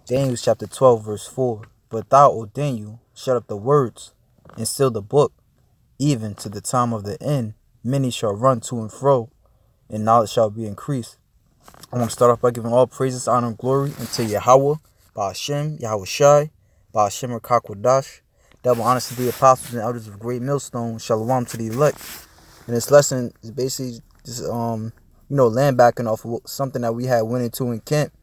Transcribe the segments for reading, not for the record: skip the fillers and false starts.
Daniel chapter 12, verse 4. But thou, O Daniel, shut up the words, and seal the book, even to the time of the end. Many shall run to and fro, and knowledge shall be increased. I want to start off by giving all praises, honor, and glory unto Yahweh, Ba'ashem, Yahweh Shai, Ba'ashem Rakakwadash. Double honors to the apostles and elders of Great Millstone. Shalom to the elect. And this lesson is basically just land backing off of something that we had went into in camp,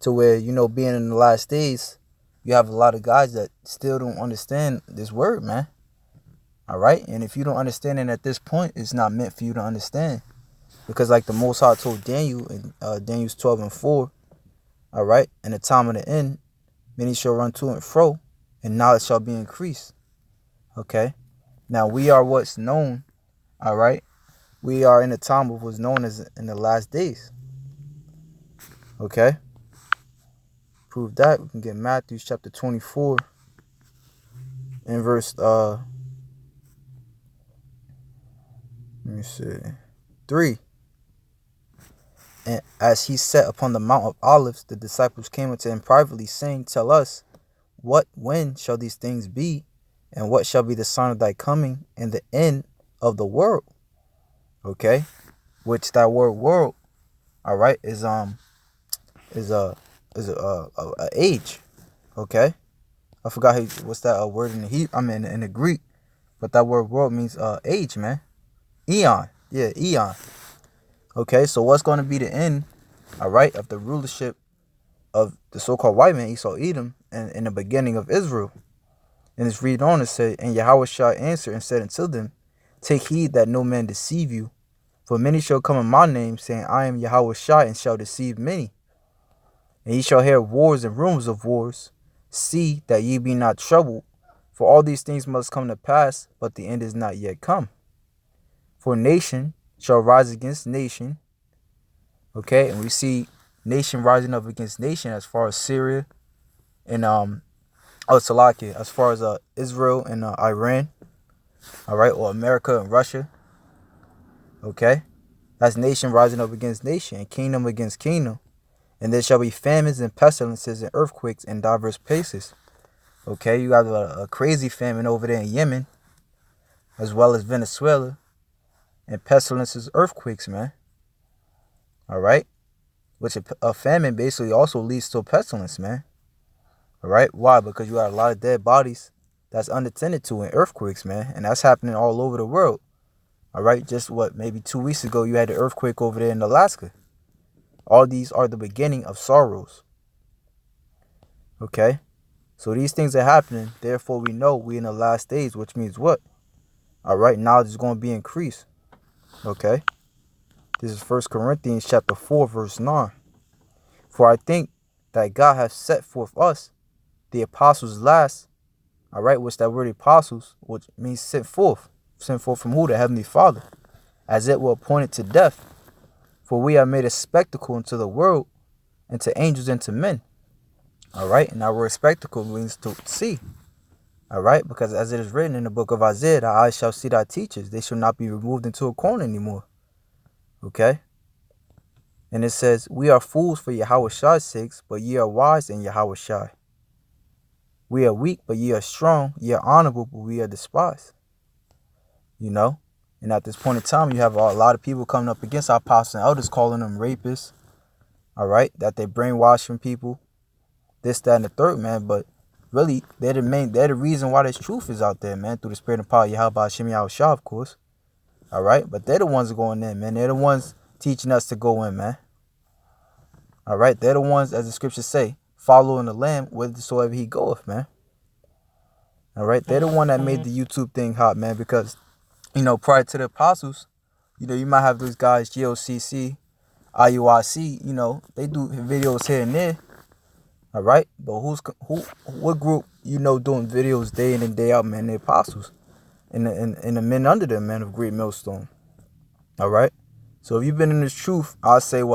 to where, being in the last days, you have a lot of guys that still don't understand this word, man. All right? And if you don't understand it at this point, it's not meant for you to understand. Because like the Most High told Daniel in Daniel 12 and 4, all right, in the time of the end, many shall run to and fro, and knowledge shall be increased. Okay? Now we are what's known, all right? We are in the time of what's known as in the last days. Okay? Prove that. We can get Matthew chapter 24 and verse 3. And as he sat upon the Mount of Olives, the disciples came unto him privately, saying, Tell us, when shall these things be? And what shall be the sign of thy coming and the end of the world? Okay? Which that word world, all right, is a age. Okay? I forgot what's that word in the in the Greek, but that word world means age, man. Eon. Yeah, eon. Okay, so what's going to be the end, all right, of the rulership of the so-called white man, Esau, Edom, and in the beginning of Israel? And it's read on and said, And Yahweh shall answer and said unto them, Take heed that no man deceive you, for many shall come in my name, saying, I am Yahweh Shai, and shall deceive many. And ye shall hear wars and rumors of wars. See that ye be not troubled, for all these things must come to pass, but the end is not yet come. For nation shall rise against nation. Okay, and we see nation rising up against nation as far as Syria and Salakia, as far as Israel and Iran, all right, or America and Russia. Okay, that's nation rising up against nation, and kingdom against kingdom. And there shall be famines and pestilences and earthquakes in diverse places. Okay, you got a crazy famine over there in Yemen, as well as Venezuela, and pestilences, earthquakes, man. All right, which a famine basically also leads to a pestilence, man. All right, why? Because you got a lot of dead bodies that's unattended to in earthquakes, man, and that's happening all over the world. All right, just maybe 2 weeks ago, you had the earthquake over there in Alaska. All these are the beginning of sorrows. Okay, so these things are happening. Therefore, we know we in the last days, which means what? All right, knowledge is going to be increased. Okay, this is 1 Corinthians chapter 4, verse 9. For I think that God hath set forth us, the apostles last, all right, which that word apostles, which means sent forth. Sent forth from who? The Heavenly Father. As it were appointed to death. For we are made a spectacle unto the world, and to angels and to men. All right, and our word spectacle means to see. All right, because as it is written in the book of Isaiah, thy eyes shall see thy teachers. They shall not be removed into a corner anymore. Okay? And it says, We are fools for Yahweh Shai's sakes, but ye are wise in Yahweh Shai. We are weak, but ye are strong. Ye are honorable, but we are despised. And at this point in time, you have a lot of people coming up against our apostles and elders, calling them rapists. All right, that they brainwashing people, this, that, and the third, man. But really, they're the reason why this truth is out there, man, through the spirit and power of Yahweh Shem Yahweh Shah, of course. All right, but they're the ones going in, man. They're the ones teaching us to go in, man. All right, they're the ones, as the scriptures say, following the Lamb whithersoever he goeth, man. All right, they're the one that made the YouTube thing hot, man, because, prior to the apostles, you might have those guys, GOCC, IUIC, they do videos here and there. All right, but what group, doing videos day in and day out, man? The apostles and the men under them, man, of Great Millstone. All right, so if you've been in this truth, I'd say at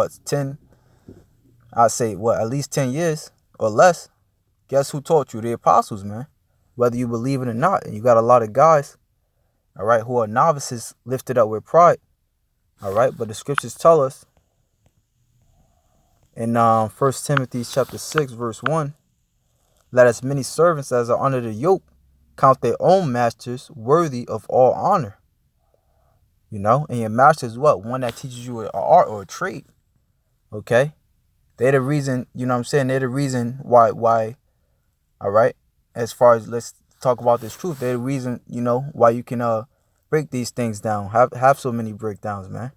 least 10 years or less. Guess who taught you? The apostles, man. Whether you believe it or not. And you got a lot of guys, all right, who are novices lifted up with pride. All right, but the scriptures tell us, In 1 Timothy chapter 6, verse 1, let as many servants as are under the yoke count their own masters worthy of all honor. And your master is what? One that teaches you an art or a trade. Okay? They're the reason, what I'm saying? They're the reason why, all right? As far as, let's talk about this truth. They're the reason, why you can break these things down. Have so many breakdowns, man.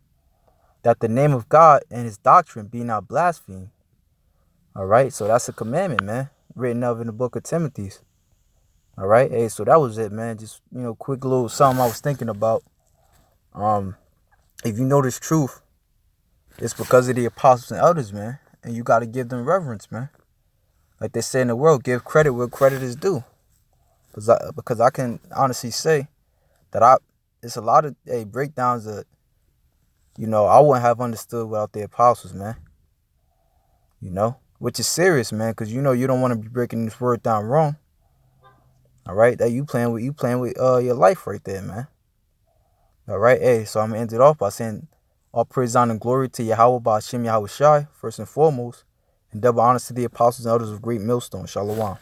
That the name of God and his doctrine be not blasphemed. All right? So that's a commandment, man. Written of in the book of Timothy's. All right? Hey, so that was it, man. Just, quick little something I was thinking about. If you know this truth, it's because of the apostles and elders, man. And you got to give them reverence, man. Like they say in the world, give credit where credit is due. Because I can honestly say that it's a lot of breakdowns that, I wouldn't have understood without the apostles, man. Which is serious, man, because you don't want to be breaking this word down wrong. All right, that you playing with your life right there, man. All right, hey, so I'm gonna end it off by saying all praise, honor, and glory to Yahweh Ba'ashem Yahweh Shai, first and foremost, and double honors to the apostles and elders of Great Millstone. Shalom.